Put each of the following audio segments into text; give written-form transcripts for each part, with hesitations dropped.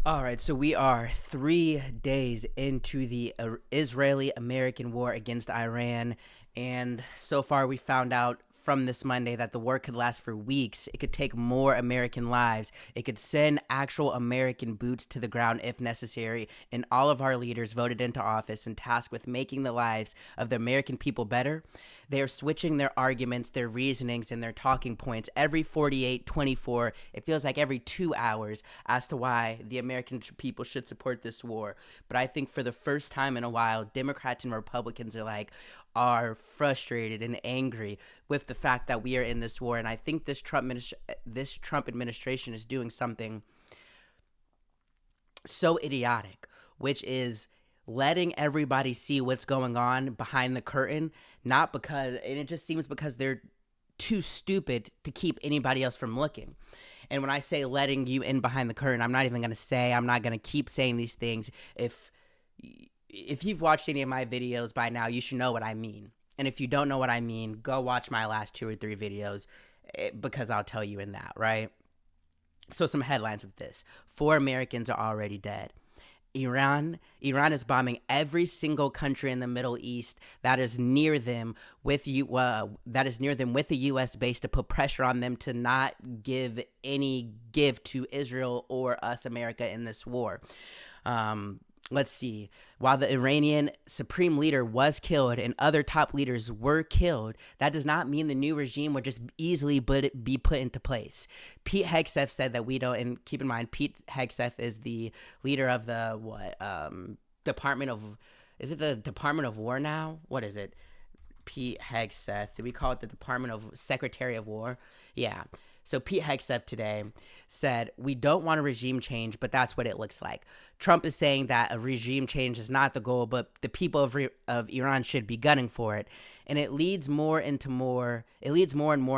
All right, so we are 3 days into the Israeli-American war against Iran, and so far we found out from this Monday that the war could last for weeks. It could take more American lives. It could send actual American boots to the ground if necessary, and all of our leaders voted into office and tasked with making the lives of the American people better. They are switching their arguments, their reasonings, and their talking points every 48, 24, it feels like every 2 hours as to why the American people should support this war. But I think for the first time in a while, Democrats and Republicans are frustrated and angry with the fact that we are in this war. And I think this Trump administration is doing something so idiotic, which is letting everybody see what's going on behind the curtain, not because, and it just seems because they're too stupid to keep anybody else from looking. And when I say letting you in behind the curtain, I'm not going to keep saying these things. If you've watched any of my videos by now, you should know what I mean. And if you don't know what I mean, go watch my last 2 or 3 videos because I'll tell you in that, right? So some headlines with this. 4 Americans are already dead. Iran is bombing every single country in the Middle East that is near them with the U.S. base to put pressure on them to not give to Israel or us, America, in this war. Let's see. While the Iranian supreme leader was killed and other top leaders were killed, that does not mean the new regime would just easily be put into place. Pete Hegseth said that we don't, and keep in mind, Pete Hegseth is the leader of the, is it the Department of War now? What is it? Pete Hegseth. We call it the Department of Secretary of War. Yeah. So Pete Hegseth today said, we don't want a regime change, but that's what it looks like. Trump is saying that a regime change is not the goal, but the people of Iran should be gunning for it. And it leads more and more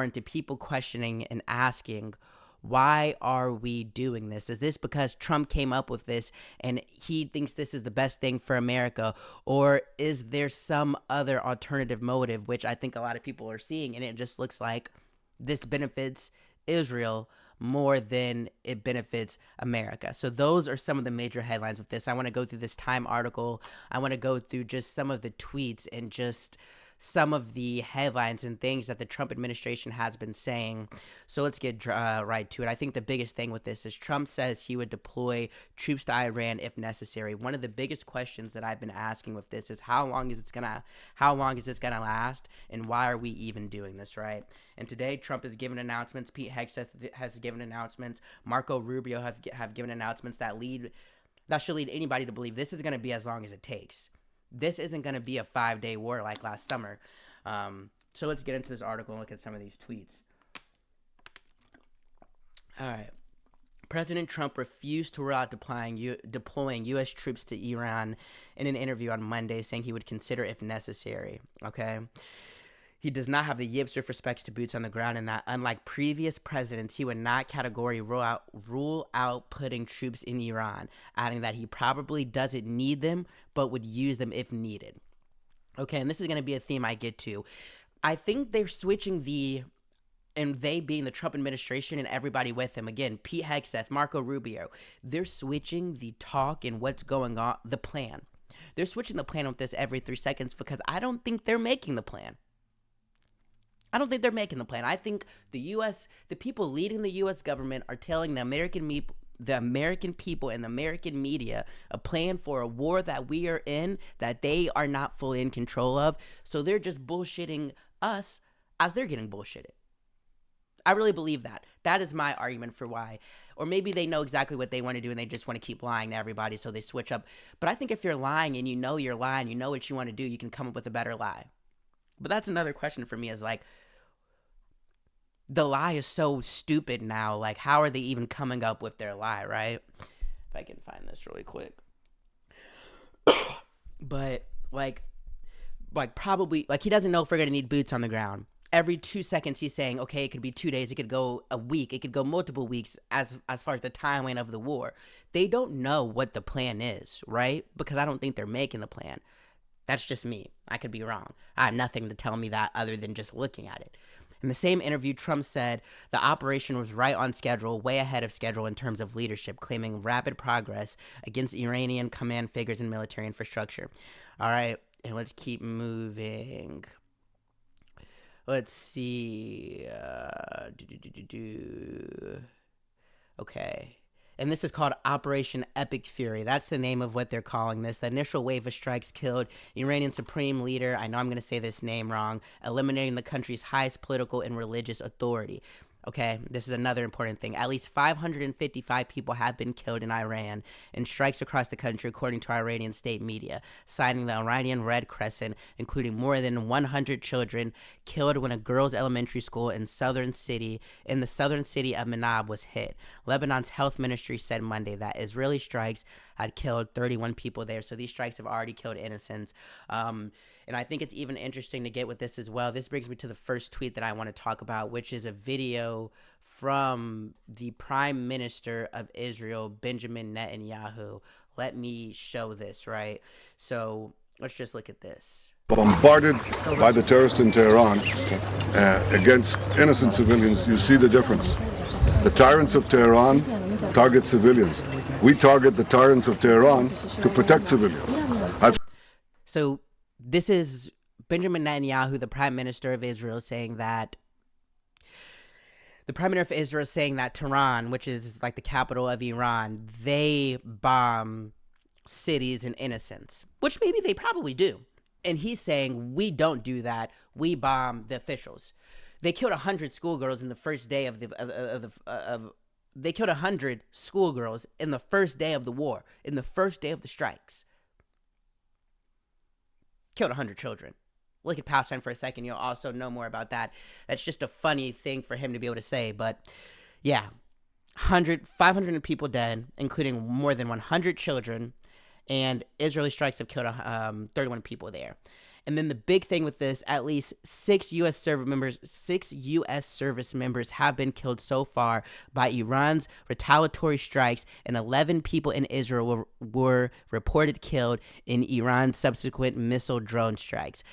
into people questioning and asking, why are we doing this? Is this because Trump came up with this and he thinks this is the best thing for America? Or is there some other alternative motive, which I think a lot of people are seeing, and it just looks like this benefits Israel more than it benefits America. So those are some of the major headlines with this. I want to go through this Time article. I want to go through just some of the tweets and just some of the headlines and things that the Trump administration has been saying. So let's get right to it. I think the biggest thing with this is Trump says he would deploy troops to Iran if necessary. One of the biggest questions that I've been asking with this is how long is this gonna last, and why are we even doing this, right? And today Trump has given announcements. Pete Hegseth has given announcements. Marco Rubio have given announcements that should lead anybody to believe this is going to be as long as it takes. This isn't going to be a 5-day war like last summer. So let's get into this article and look at some of these tweets. All right. President Trump refused to rule out deploying U.S. troops to Iran in an interview on Monday, saying he would consider if necessary. Okay. He does not have the yips or respects to boots on the ground, and that, unlike previous presidents, he would not categorically rule out putting troops in Iran, adding that he probably doesn't need them, but would use them if needed. Okay, and this is going to be a theme I get to. I think they're switching and they being the Trump administration and everybody with him, again, Pete Hegseth, Marco Rubio, they're switching the talk and what's going on, the plan. They're switching the plan with this every 3 seconds because I don't think they're making the plan. I don't think they're making the plan. I think the people leading the U.S. government are telling the American people and the American media a plan for a war that we are in that they are not fully in control of. So they're just bullshitting us as they're getting bullshitted. I really believe that. That is my argument for why. Or maybe they know exactly what they want to do and they just want to keep lying to everybody, so they switch up. But I think if you're lying and you know you're lying, you know what you want to do, you can come up with a better lie. But that's another question for me, is like, the lie is so stupid now. Like, how are they even coming up with their lie, right? If I can find this really quick. But, like probably, like, he doesn't know if we're going to need boots on the ground. Every 2 seconds he's saying, okay, it could be 2 days, it could go a week, it could go multiple weeks as far as the timeline of the war. They don't know what the plan is, right? Because I don't think they're making the plan. That's just me. I could be wrong. I have nothing to tell me that other than just looking at it. In the same interview, Trump said the operation was right on schedule, way ahead of schedule in terms of leadership, claiming rapid progress against Iranian command figures and military infrastructure. All right, and let's keep moving. Let's see. Okay. And this is called Operation Epic Fury. That's the name of what they're calling this. The initial wave of strikes killed Iranian supreme leader, I know I'm going to say this name wrong, eliminating the country's highest political and religious authority. Okay, this is another important thing. At least 555 people have been killed in Iran in strikes across the country, according to Iranian state media, citing the Iranian Red Crescent, including more than 100 children killed when a girls' elementary school in the southern city of Manab was hit. Lebanon's health ministry said Monday that Israeli strikes had killed 31 people there. So these strikes have already killed innocents. And I think it's even interesting to get with this as well. This brings me to the first tweet that I want to talk about, which is a video from the Prime Minister of Israel, Benjamin Netanyahu. Let me show this, right? So let's just look at this. Bombarded by the terrorists in Tehran against innocent civilians, you see the difference. The tyrants of Tehran target civilians. We target the tyrants of Tehran to protect civilians. So this is Benjamin Netanyahu, the Prime Minister of Israel, saying that Tehran, which is like the capital of Iran, they bomb cities and innocents, which maybe they probably do. And he's saying, we don't do that. We bomb the officials. They killed 100 schoolgirls in the first day they killed 100 schoolgirls in the first day of the war, in the first day of the strikes. Killed 100 children. Look at Palestine for a second. You'll also know more about that. That's just a funny thing for him to be able to say. But yeah, 500 people dead, including more than 100 children. And Israeli strikes have killed 31 people there. And then the big thing with this, at least 6 U.S. service members have been killed so far by Iran's retaliatory strikes, and 11 people in Israel were reported killed in Iran's subsequent missile drone strikes.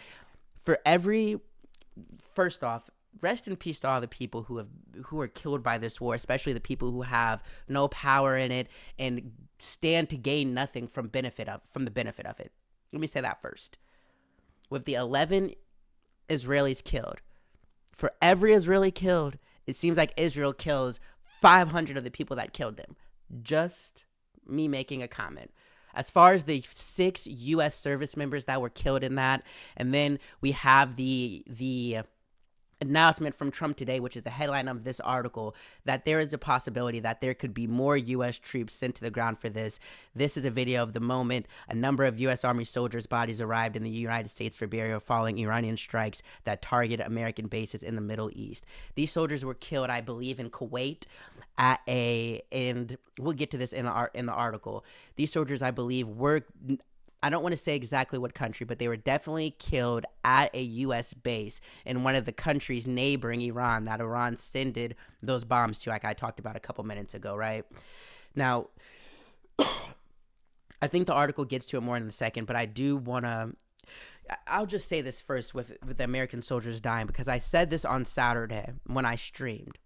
First off, rest in peace to all the people who are killed by this war, especially the people who have no power in it and stand to gain nothing from the benefit of it. Let me say that first. With the 11 Israelis killed, for every Israeli killed, it seems like Israel kills 500 of the people that killed them. Just me making a comment. As far as the 6 U.S. service members that were killed in that, and then we have the announcement from Trump today, which is the headline of this article, that there is a possibility that there could be more U.S. troops sent to the ground for this. This is a video of the moment a number of U.S. Army soldiers' bodies arrived in the United States for burial following Iranian strikes that target American bases in the Middle East. These soldiers were killed, I believe, in Kuwait and we'll get to this in the article. These soldiers, I believe, were, I don't want to say exactly what country, but they were definitely killed at a U.S. base in one of the countries neighboring Iran that Iran sent those bombs to, like I talked about a couple minutes ago, right? Now, I think the article gets to it more in a second, but I do want to, I'll just say this first with the American soldiers dying, because I said this on Saturday when I streamed.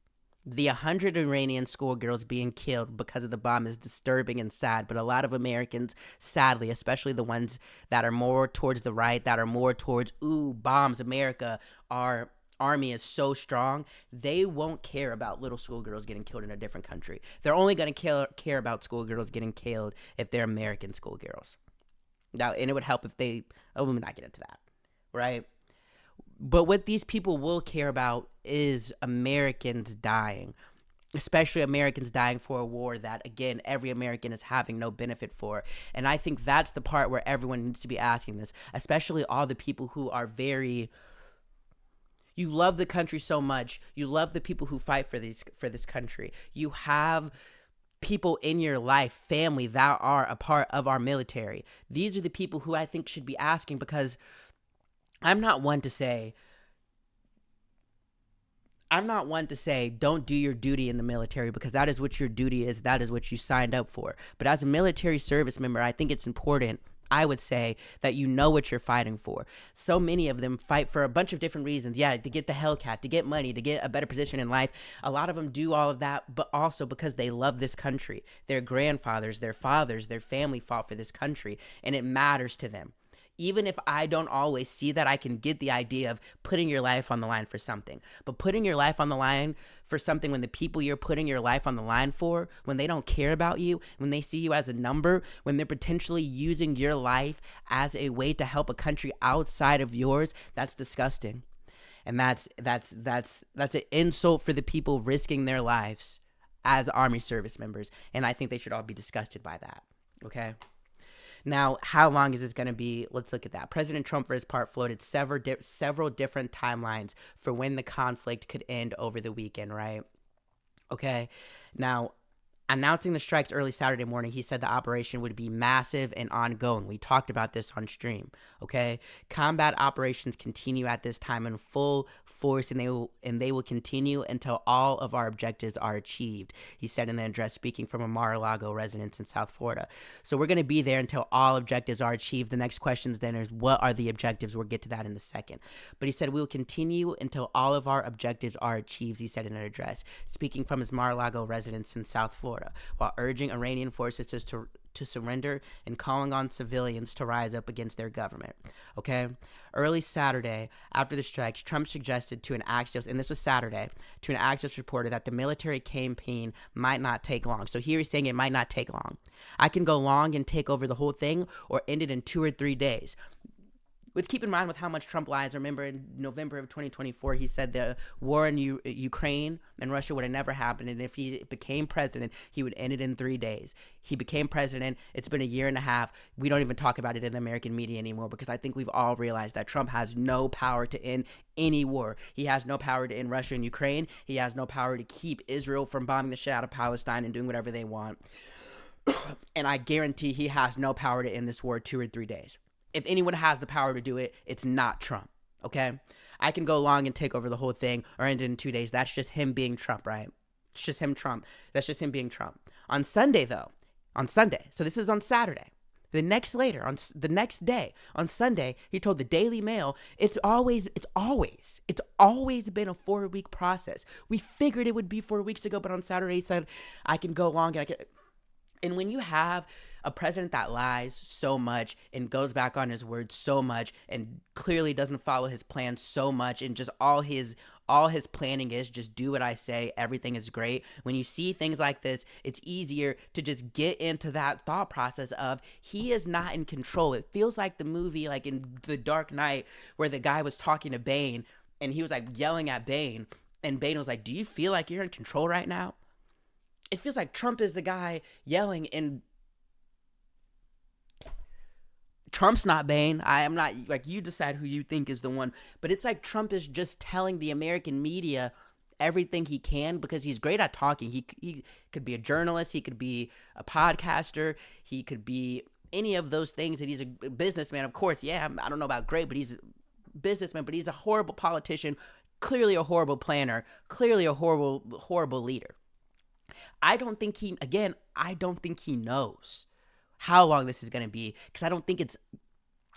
The 100 Iranian schoolgirls being killed because of the bomb is disturbing and sad, but a lot of Americans, sadly, especially the ones that are more towards the right, that are more towards, ooh, bombs, America, our army is so strong, they won't care about little schoolgirls getting killed in a different country. They're only going to care about schoolgirls getting killed if they're American schoolgirls. Now, and it would help if they, let me not get into that, right? But what these people will care about is Americans dying, especially Americans dying for a war that, again, every American is having no benefit for. And I think that's the part where everyone needs to be asking this, especially all the people who are you love the country so much. You love the people who fight for this country. You have people in your life, family, that are a part of our military. These are the people who I think should be asking, because I'm not one to say don't do your duty in the military, because that is what your duty is. That is what you signed up for. But as a military service member, I think it's important. I would say that you know what you're fighting for. So many of them fight for a bunch of different reasons. Yeah, to get the Hellcat, to get money, to get a better position in life. A lot of them do all of that, but also because they love this country. Their grandfathers, their fathers, their family fought for this country, and it matters to them. Even if I don't always see that, I can get the idea of putting your life on the line for something. But putting your life on the line for something when the people you're putting your life on the line for, when they don't care about you, when they see you as a number, when they're potentially using your life as a way to help a country outside of yours, that's disgusting. And that's an insult for the people risking their lives as Army service members. And I think they should all be disgusted by that. Okay? Now, how long is this going to be? Let's look at that. President Trump, for his part, floated several different timelines for when the conflict could end over the weekend, right? Okay. Now, announcing the strikes early Saturday morning, he said the operation would be massive and ongoing. We talked about this on stream, okay? Combat operations continue at this time in full force, and they will continue until all of our objectives are achieved, he said in the address, speaking from a Mar-a-Lago residence in South Florida. So we're going to be there until all objectives are achieved. The next question then is, what are the objectives? We'll get to that in a second. But he said, we will continue until all of our objectives are achieved, he said in an address, speaking from his Mar-a-Lago residence in South Florida, while urging Iranian forces to surrender and calling on civilians to rise up against their government. Okay? Early Saturday, after the strikes, Trump suggested to an Axios, and this was Saturday, to an Axios reporter that the military campaign might not take long. So here he's saying it might not take long. I can go long and take over the whole thing or end it in 2 or 3 days. Let's keep in mind with how much Trump lies. Remember, in November of 2024, he said the war in Ukraine and Russia would have never happened, and if he became president, he would end it in 3 days. He became president. It's been a year and a half. We don't even talk about it in the American media anymore because I think we've all realized that Trump has no power to end any war. He has no power to end Russia and Ukraine. He has no power to keep Israel from bombing the shit out of Palestine and doing whatever they want. And I guarantee he has no power to end this war 2 or 3 days. If anyone has the power to do it, it's not Trump, okay? I can go long and take over the whole thing or end it in 2 days. That's just him being Trump, right? It's just him Trump. That's just him being Trump. On Sunday, so this is on Saturday. On the next day, on Sunday, he told the Daily Mail, it's always been a 4-week process. We figured it would be 4 weeks ago, but on Saturday he said, I can go long and when you have a president that lies so much and goes back on his word so much and clearly doesn't follow his plan so much and just all his planning is just do what I say, everything is great. When you see things like this, it's easier to just get into that thought process of he is not in control. It feels like the movie, like in The Dark Knight, where the guy was talking to Bane and he was like yelling at Bane and Bane was like, do you feel like you're in control right now? It feels like Trump is the guy yelling and Trump's not Bane. I am not, like, you decide who you think is the one. But it's like Trump is just telling the American media everything he can because he's great at talking. He could be a journalist. He could be a podcaster. He could be any of those things. And he's a businessman, of course. Yeah, I don't know about great, but he's a businessman. But he's a horrible politician, clearly a horrible planner, clearly a horrible leader. I don't think he knows how long this is going to be because I don't think it's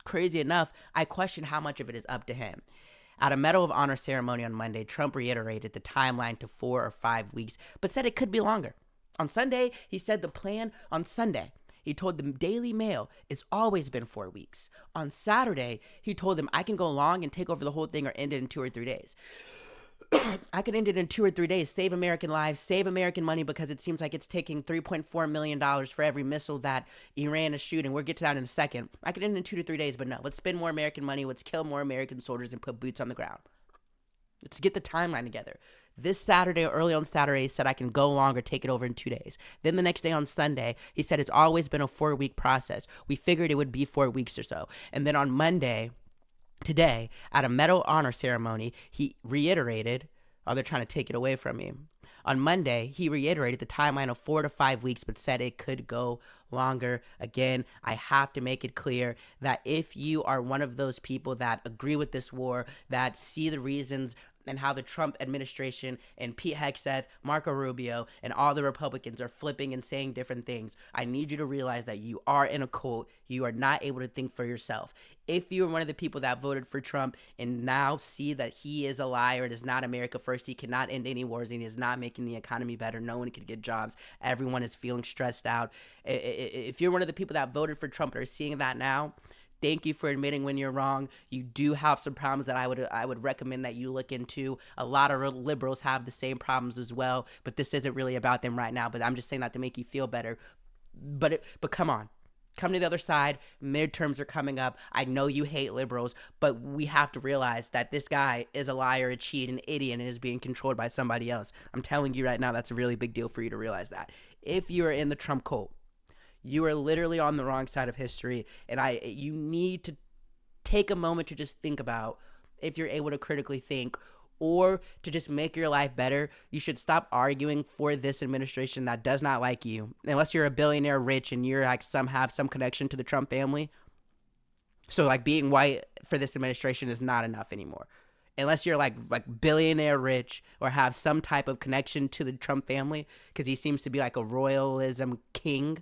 crazy enough. I question how much of it is up to him. At a Medal of Honor ceremony on Monday, Trump reiterated the timeline to 4 or 5 weeks, but said it could be longer. On Sunday, he said the plan on Sunday. He told the Daily Mail it's always been 4 weeks. On Saturday, he told them I can go long and take over the whole thing or end it in 2 or 3 days. I could end it in 2 or 3 days, save American lives, save American money because it seems like it's taking $3.4 million for every missile that Iran is shooting. We'll get to that in a second. I could end it in 2 to 3 days, but no. Let's spend more American money. Let's kill more American soldiers and put boots on the ground. Let's get the timeline together. This Saturday, or early on Saturday, he said I can go long or take it over in 2 days. Then the next day on Sunday, he said it's always been a 4-week process. We figured it would be 4 weeks or so. And then on Monday, today, at a Medal of Honor ceremony, he reiterated, they're trying to take it away from me. On Monday, he reiterated the timeline of 4 to 5 weeks, but said it could go longer. Again, I have to make it clear that if you are one of those people that agree with this war, that see the reasons and how the Trump administration and Pete Hegseth, Marco Rubio, and all the Republicans are flipping and saying different things, I need you to realize that you are in a cult. You are not able to think for yourself. If you're one of the people that voted for Trump and now see that he is a liar, it is not America first, he cannot end any wars, and he is not making the economy better, no one can get jobs, everyone is feeling stressed out. If you're one of the people that voted for Trump and are seeing that now, thank you for admitting when you're wrong. You do have some problems that I would recommend that you look into. A lot of liberals have the same problems as well, but this isn't really about them right now. But I'm just saying that to make you feel better. But come on. Come to the other side. Midterms are coming up. I know you hate liberals, but we have to realize that this guy is a liar, a cheat, an idiot, and is being controlled by somebody else. I'm telling you right now, that's a really big deal for you to realize that. If you are in the Trump cult, you are literally on the wrong side of history, and you need to take a moment to just think about, if you're able to critically think, or to just make your life better, you should stop arguing for this administration that does not like you. Unless you're a billionaire rich and you're like have some connection to the Trump family. So like being white for this administration is not enough anymore. Unless you're like billionaire rich or have some type of connection to the Trump family, because he seems to be like a royalism king.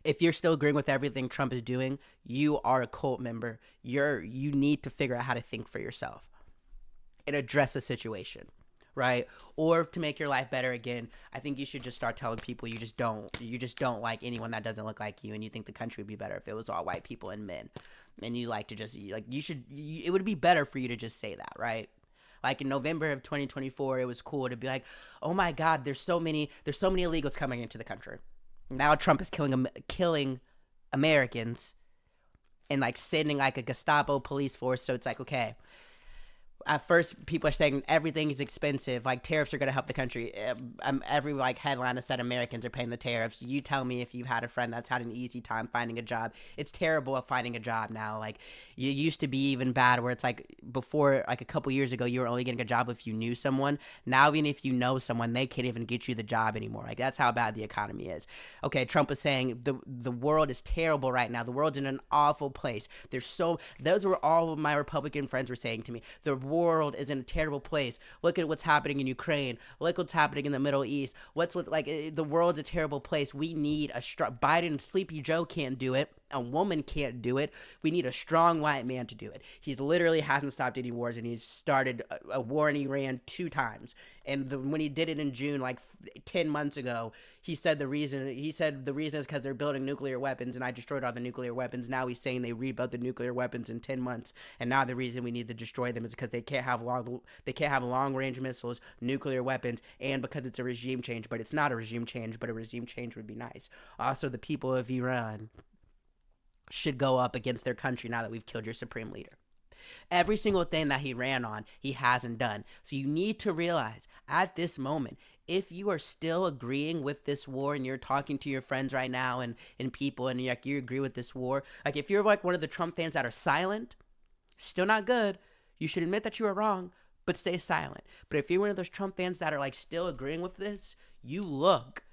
If you're still agreeing with everything Trump is doing, you are a cult member. You need to figure out how to think for yourself and address the situation, right? Or to make your life better again, I think you should just start telling people you just don't like anyone that doesn't look like you, and you think the country would be better if it was all white people and men. And you like to just it would be better for you to just say that, right? Like in November of 2024, it was cool to be like, "Oh my God, there's so many illegals coming into the country." Now Trump is killing Americans and like sending like a Gestapo police force. So it's like, okay, at first people are saying everything is expensive, like tariffs are going to help the country. Every like headline has said Americans are paying the tariffs. You tell me if you've had a friend that's had an easy time finding a job. It's terrible at finding a job now. Like you used to be even bad where it's like before, like a couple years ago, you were only getting a job if you knew someone. Now even if you know someone, they can't even get you the job anymore. Like that's how bad the economy is. Okay, Trump is saying the world is terrible right now. The world's in an awful place. Those were all of my Republican friends were saying to me. The world is in a terrible place. Look at what's happening in Ukraine. Look what's happening in the Middle East. The world's a terrible place. We need Biden, Sleepy Joe can't do it. A woman can't do it. We need a strong white man to do it. He's literally hasn't stopped any wars, and he's started a war in Iran 2 times. And when he did it in June, like 10 months ago, he said the reason is because they're building nuclear weapons, and I destroyed all the nuclear weapons. Now he's saying they rebuilt the nuclear weapons in 10 months, and now the reason we need to destroy them is because they can't have long range missiles, nuclear weapons, and because it's a regime change. But it's not a regime change, but a regime change would be nice. Also, the people of Iran should go up against their country now that we've killed your supreme leader. Every single thing that he ran on, he hasn't done. So you need to realize at this moment, if you are still agreeing with this war and you're talking to your friends right now and people and you agree with this war, like if you're like one of the Trump fans that are silent, still not good. You should admit that you are wrong, but stay silent. But if you're one of those Trump fans that are like still agreeing with this, you look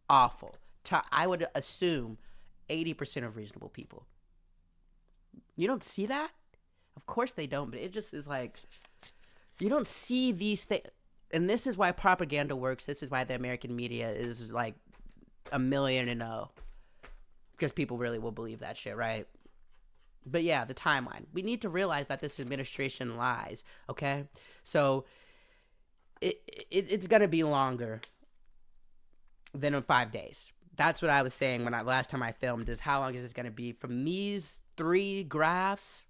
awful. I would assume 80% of reasonable people. You don't see that? Of course they don't, but it just is like, you don't see these things. And this is why propaganda works. This is why the American media is like 1,000,000-0. Because people really will believe that shit, right? But yeah, the timeline. We need to realize that this administration lies, okay? So it's going to be longer than 5 days. That's what I was saying last time I filmed, is how long is this going to be? From these 3 graphs,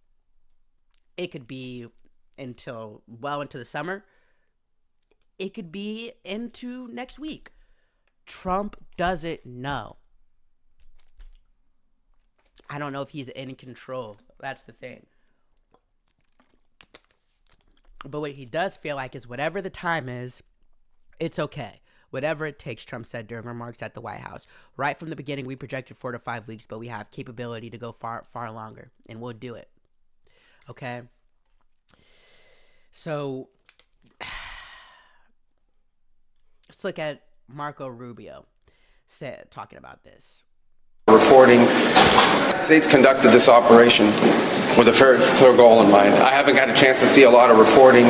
it could be into the summer. It could be into next week. Trump doesn't know. I don't know if he's in control. That's the thing. But what he does feel like is whatever the time is, it's okay. Whatever it takes, Trump said during remarks at the White House. Right from the beginning, we projected 4 to 5 weeks, but we have capability to go far, far longer, and we'll do it. Okay? So, let's look at Marco Rubio talking about this. Report reporting. The States conducted this operation with a very clear goal in mind. I haven't got a chance to see a lot of reporting.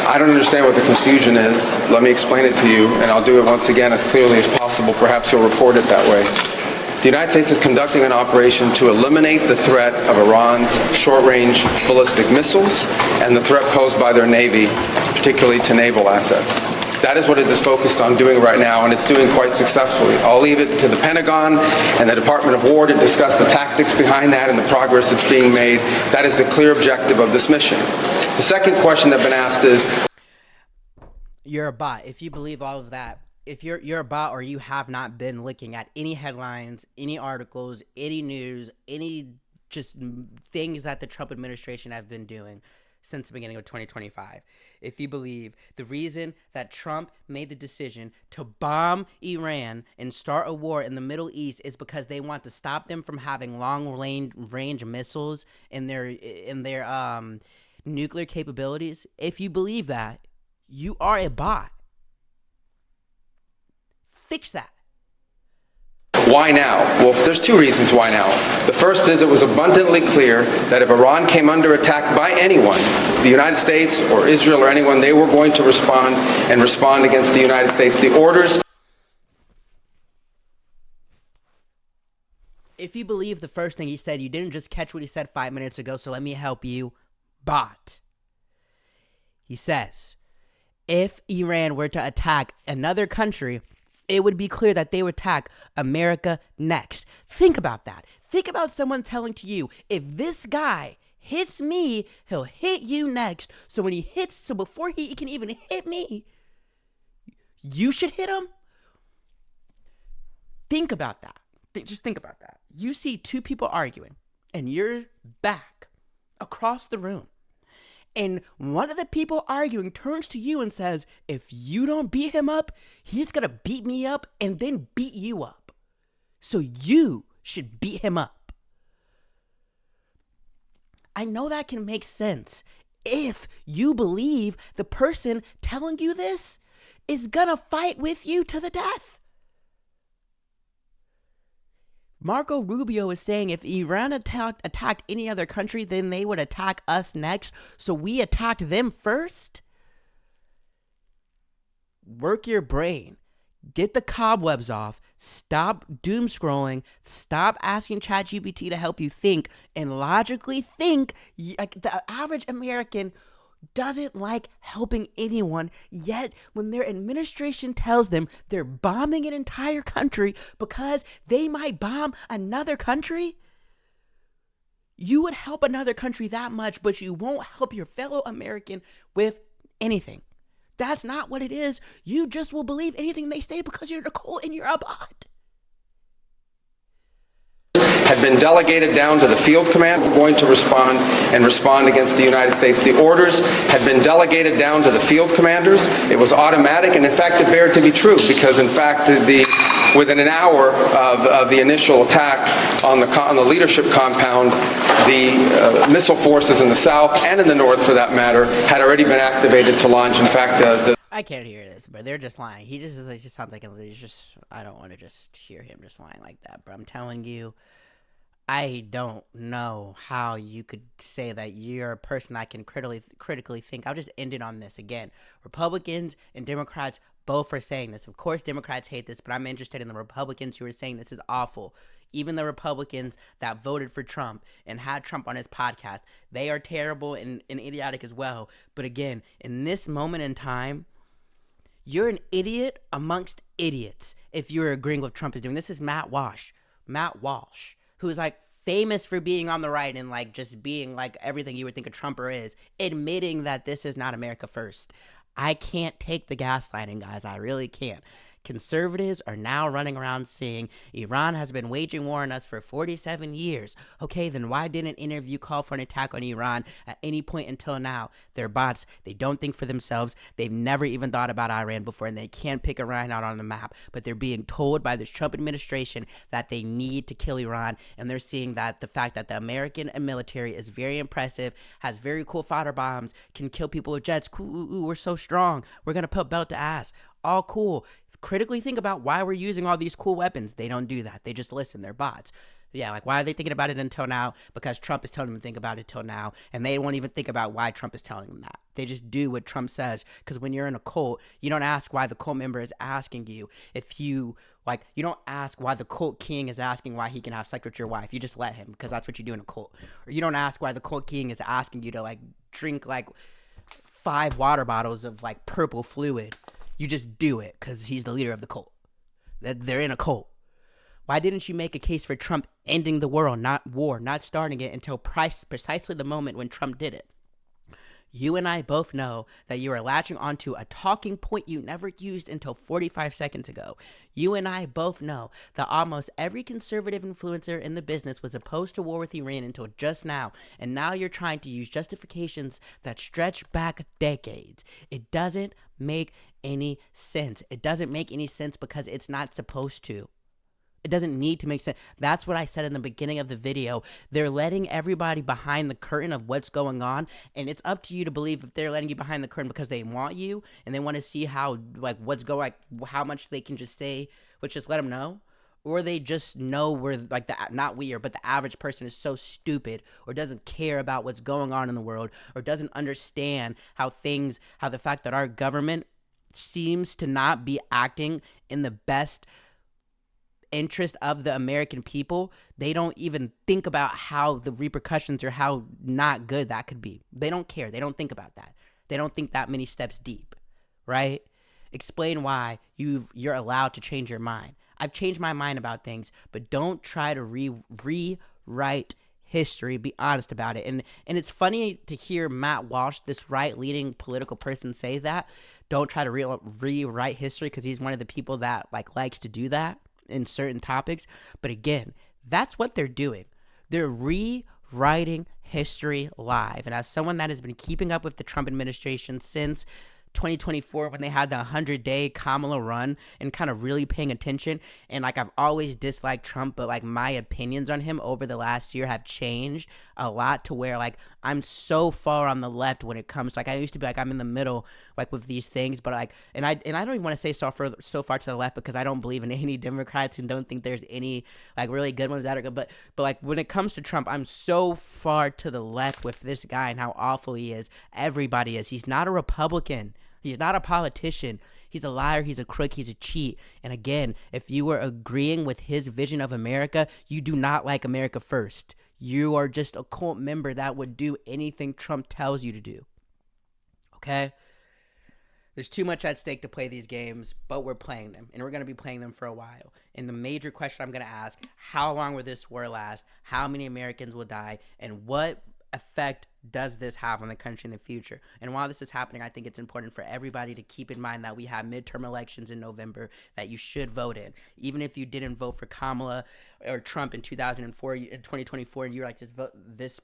I don't understand what the confusion is. Let me explain it to you, and I'll do it once again as clearly as possible. Perhaps you'll report it that way. The United States is conducting an operation to eliminate the threat of Iran's short-range ballistic missiles and the threat posed by their Navy, particularly to naval assets. That is what it is focused on doing right now, and it's doing quite successfully. I'll leave it to the Pentagon and the Department of War to discuss the tactics behind that and the progress that's being made. That is the clear objective of this mission. The second question that's been asked is, you're a bot. If you believe all of that, if you're a bot, or you have not been looking at any headlines, any articles, any news, any just things that the Trump administration have been doing since the beginning of 2025. If you believe the reason that Trump made the decision to bomb Iran and start a war in the Middle East is because they want to stop them from having long range missiles in their nuclear capabilities, if you believe that, you are a bot. Fix that. why now? Well, there's two reasons why now. The first is it was abundantly clear that if Iran came under attack by anyone, the United States or Israel or anyone, they were going to respond and respond against the United States. The orders... If you believe the first thing he said, you didn't just catch what he said 5 minutes ago, so let me help you. Bot. He says, if Iran were to attack another country, it would be clear that they would attack America next. Think about that. Think about someone telling to you, if this guy hits me, he'll hit you next. So before he can even hit me, you should hit him. Think about that. Just think about that. You see two people arguing, and you're back across the room. And one of the people arguing turns to you and says, if you don't beat him up, he's going to beat me up and then beat you up. So you should beat him up. I know that can make sense if you believe the person telling you this is going to fight with you to the death. Marco Rubio is saying if Iran attacked any other country, then they would attack us next. So we attacked them first? Work your brain. Get the cobwebs off. Stop doom scrolling. Stop asking ChatGPT to help you think. And logically think. Like the average American doesn't like helping anyone, yet when their administration tells them they're bombing an entire country because they might bomb another country, you would help another country that much, but you won't help your fellow American with anything. That's not what it is. You just will believe anything they say because you're Nicole and you're a bot. Had been delegated down to the field command. We're going to respond against the United States. The orders had been delegated down to the field commanders. It was automatic, and in fact, it bared to be true because, in fact, within an hour of the initial attack on the leadership compound, the missile forces in the south and in the north, for that matter, had already been activated to launch. In fact, I can't hear this, but they're just lying. It just sounds like I don't want to just hear him just lying like that. But I'm telling you, I don't know how you could say that you're a person I can critically think. I'll just end it on this again. Republicans and Democrats both are saying this. Of course, Democrats hate this, but I'm interested in the Republicans who are saying this is awful. Even the Republicans that voted for Trump and had Trump on his podcast, they are terrible and idiotic as well. But again, in this moment in time, you're an idiot amongst idiots if you're agreeing with what Trump is doing. This is Matt Walsh, who's like famous for being on the right and like just being like everything you would think a Trumper is, admitting that this is not America first. I can't take the gaslighting, guys. I really can't. Conservatives are now running around saying Iran has been waging war on us for 47 years. Okay, then why didn't an interview call for an attack on Iran at any point until now? They're bots. They don't think for themselves. They've never even thought about Iran before, and they can't pick Iran out on the map. But they're being told by this Trump administration that they need to kill Iran, and they're seeing that the fact that the American military is very impressive, has very cool fighter bombs, can kill people with jets. Cool, we're so strong. We're going to put belt to ass. All cool. critically think about why we're using all these cool weapons. They don't do that. They just listen. They're bots. Yeah, like, why are they thinking about it until now? Because Trump is telling them to think about it till now, and they won't even think about why Trump is telling them that. They just do what Trump says, because when you're in a cult, you don't ask why the cult member is asking you. If you, like, you don't ask why the cult king is asking why he can have sex with your wife. You just let him, because that's what you do in a cult. Or you don't ask why the cult king is asking you to, like, drink, like, 5 water bottles of, like, purple fluid. You just do it, because he's the leader of the cult. They're in a cult. Why didn't you make a case for Trump ending the world, not war, not starting it until precisely the moment when Trump did it? You and I both know that you are latching onto a talking point you never used until 45 seconds ago. You and I both know that almost every conservative influencer in the business was opposed to war with Iran until just now, and now you're trying to use justifications that stretch back decades. It doesn't make any sense. It doesn't make any sense because it's not supposed to. It doesn't need to make sense. That's what I said in the beginning of the video. They're letting everybody behind the curtain of what's going on, and it's up to you to believe if they're letting you behind the curtain because they want you and they want to see how, like, what's going, like, how much they can just say, which just let them know, or they just know we're, like, not we are, but the average person is so stupid or doesn't care about what's going on in the world or doesn't understand how the fact that our government seems to not be acting in the best interest of the American people. They don't even think about how the repercussions or how not good that could be. They don't care. They don't think about that. They don't think that many steps deep, right? Explain why you're allowed to change your mind. I've changed my mind about things, but don't try to rewrite history. Be honest about it. And it's funny to hear Matt Walsh, this right-leaning political person, say that. Don't try to rewrite history, because he's one of the people that, like, likes to do that in certain topics. But again, that's what they're doing. They're rewriting history live. And as someone that has been keeping up with the Trump administration since 2024, when they had the 100-day Kamala run, and kind of really paying attention, and, like, I've always disliked Trump, but, like, my opinions on him over the last year have changed a lot to where, like, I'm so far on the left when it comes to, like, I used to be like, I'm in the middle, like, with these things, but, like, and I don't even want to say so far to the left, because I don't believe in any Democrats and don't think there's any, like, really good ones that are good, but like, when it comes to Trump, I'm so far to the left with this guy and how awful he is. Everybody is. He's not a Republican. He's not a politician. He's a liar. He's a crook. He's a cheat. And again, if you were agreeing with his vision of America, you do not like America first. You are just a cult member that would do anything Trump tells you to do. Okay? There's too much at stake to play these games, but we're playing them, and we're going to be playing them for a while. And the major question I'm going to ask, how long will this war last? How many Americans will die? And what effect does this have on the country in the future? And while this is happening, I think it's important for everybody to keep in mind that we have midterm elections in November that you should vote in. Even if you didn't vote for Kamala or Trump in 2024, and you're like, just vote, this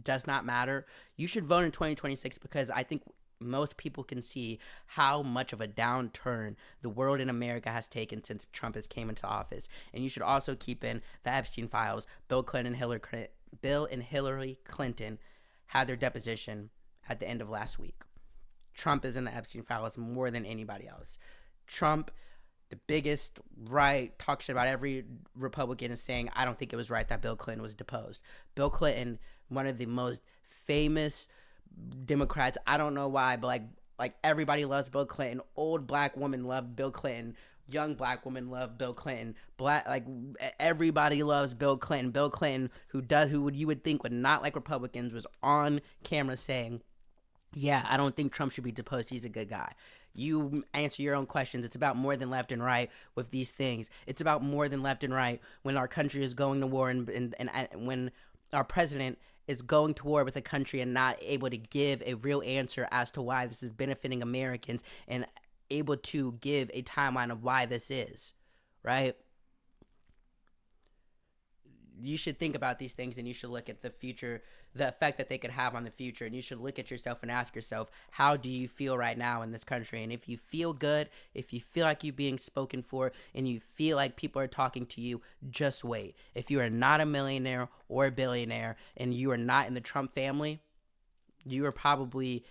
does not matter, you should vote in 2026, because I think most people can see how much of a downturn the world in America has taken since Trump has came into office. And you should also keep in the Epstein files. Bill and Hillary Clinton had their deposition at the end of last week. Trump is in the Epstein files more than anybody else. Trump, the biggest right, talks shit about every Republican, is saying, I don't think it was right that Bill Clinton was deposed. Bill Clinton, one of the most famous Democrats, I don't know why, but like everybody loves Bill Clinton. Old black women love Bill Clinton. Young black women love Bill Clinton. Everybody loves Bill Clinton. Bill Clinton, you would think would not like Republicans, was on camera saying, yeah, I don't think Trump should be deposed. He's a good guy. You answer your own questions. It's about more than left and right with these things. It's about more than left and right when our country is going to war and when our president is going to war with a country and not able to give a real answer as to why this is benefiting Americans and able to give a timeline of why this is, right? You should think about these things, and you should look at the future, the effect that they could have on the future, and you should look at yourself and ask yourself, how do you feel right now in this country? And if you feel good, if you feel like you're being spoken for, and you feel like people are talking to you, just wait. If you are not a millionaire or a billionaire, and you are not in the Trump family, you are probably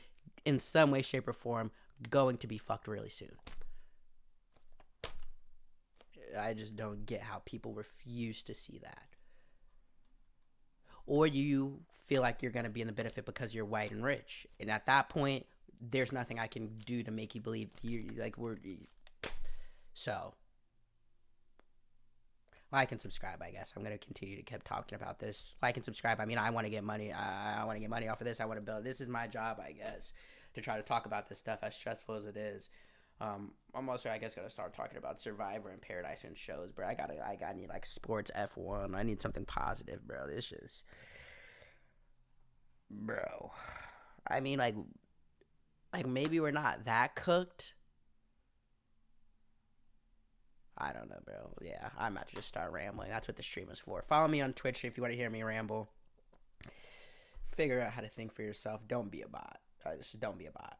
in some way, shape, or form going to be fucked really soon. I just don't get how people refuse to see that. Or you feel like you're going to be in the benefit because you're white and rich. And at that point, there's nothing I can do to make you believe so. Like and subscribe, I guess. I'm going to continue to keep talking about this. Like and subscribe. I mean, I want to get money. I want to get money off of this. I want to build. This is my job, I guess, to try to talk about this stuff, as stressful as it is. I'm also, I guess, gonna start talking about Survivor and Paradise and shows, bro. I need like sports F1. I need something positive, bro. This is, bro. I mean, like maybe we're not that cooked. I don't know, bro. Yeah, I'm about to just start rambling. That's what the stream is for. Follow me on Twitch if you want to hear me ramble. Figure out how to think for yourself. Don't be a bot. Just don't be a bot.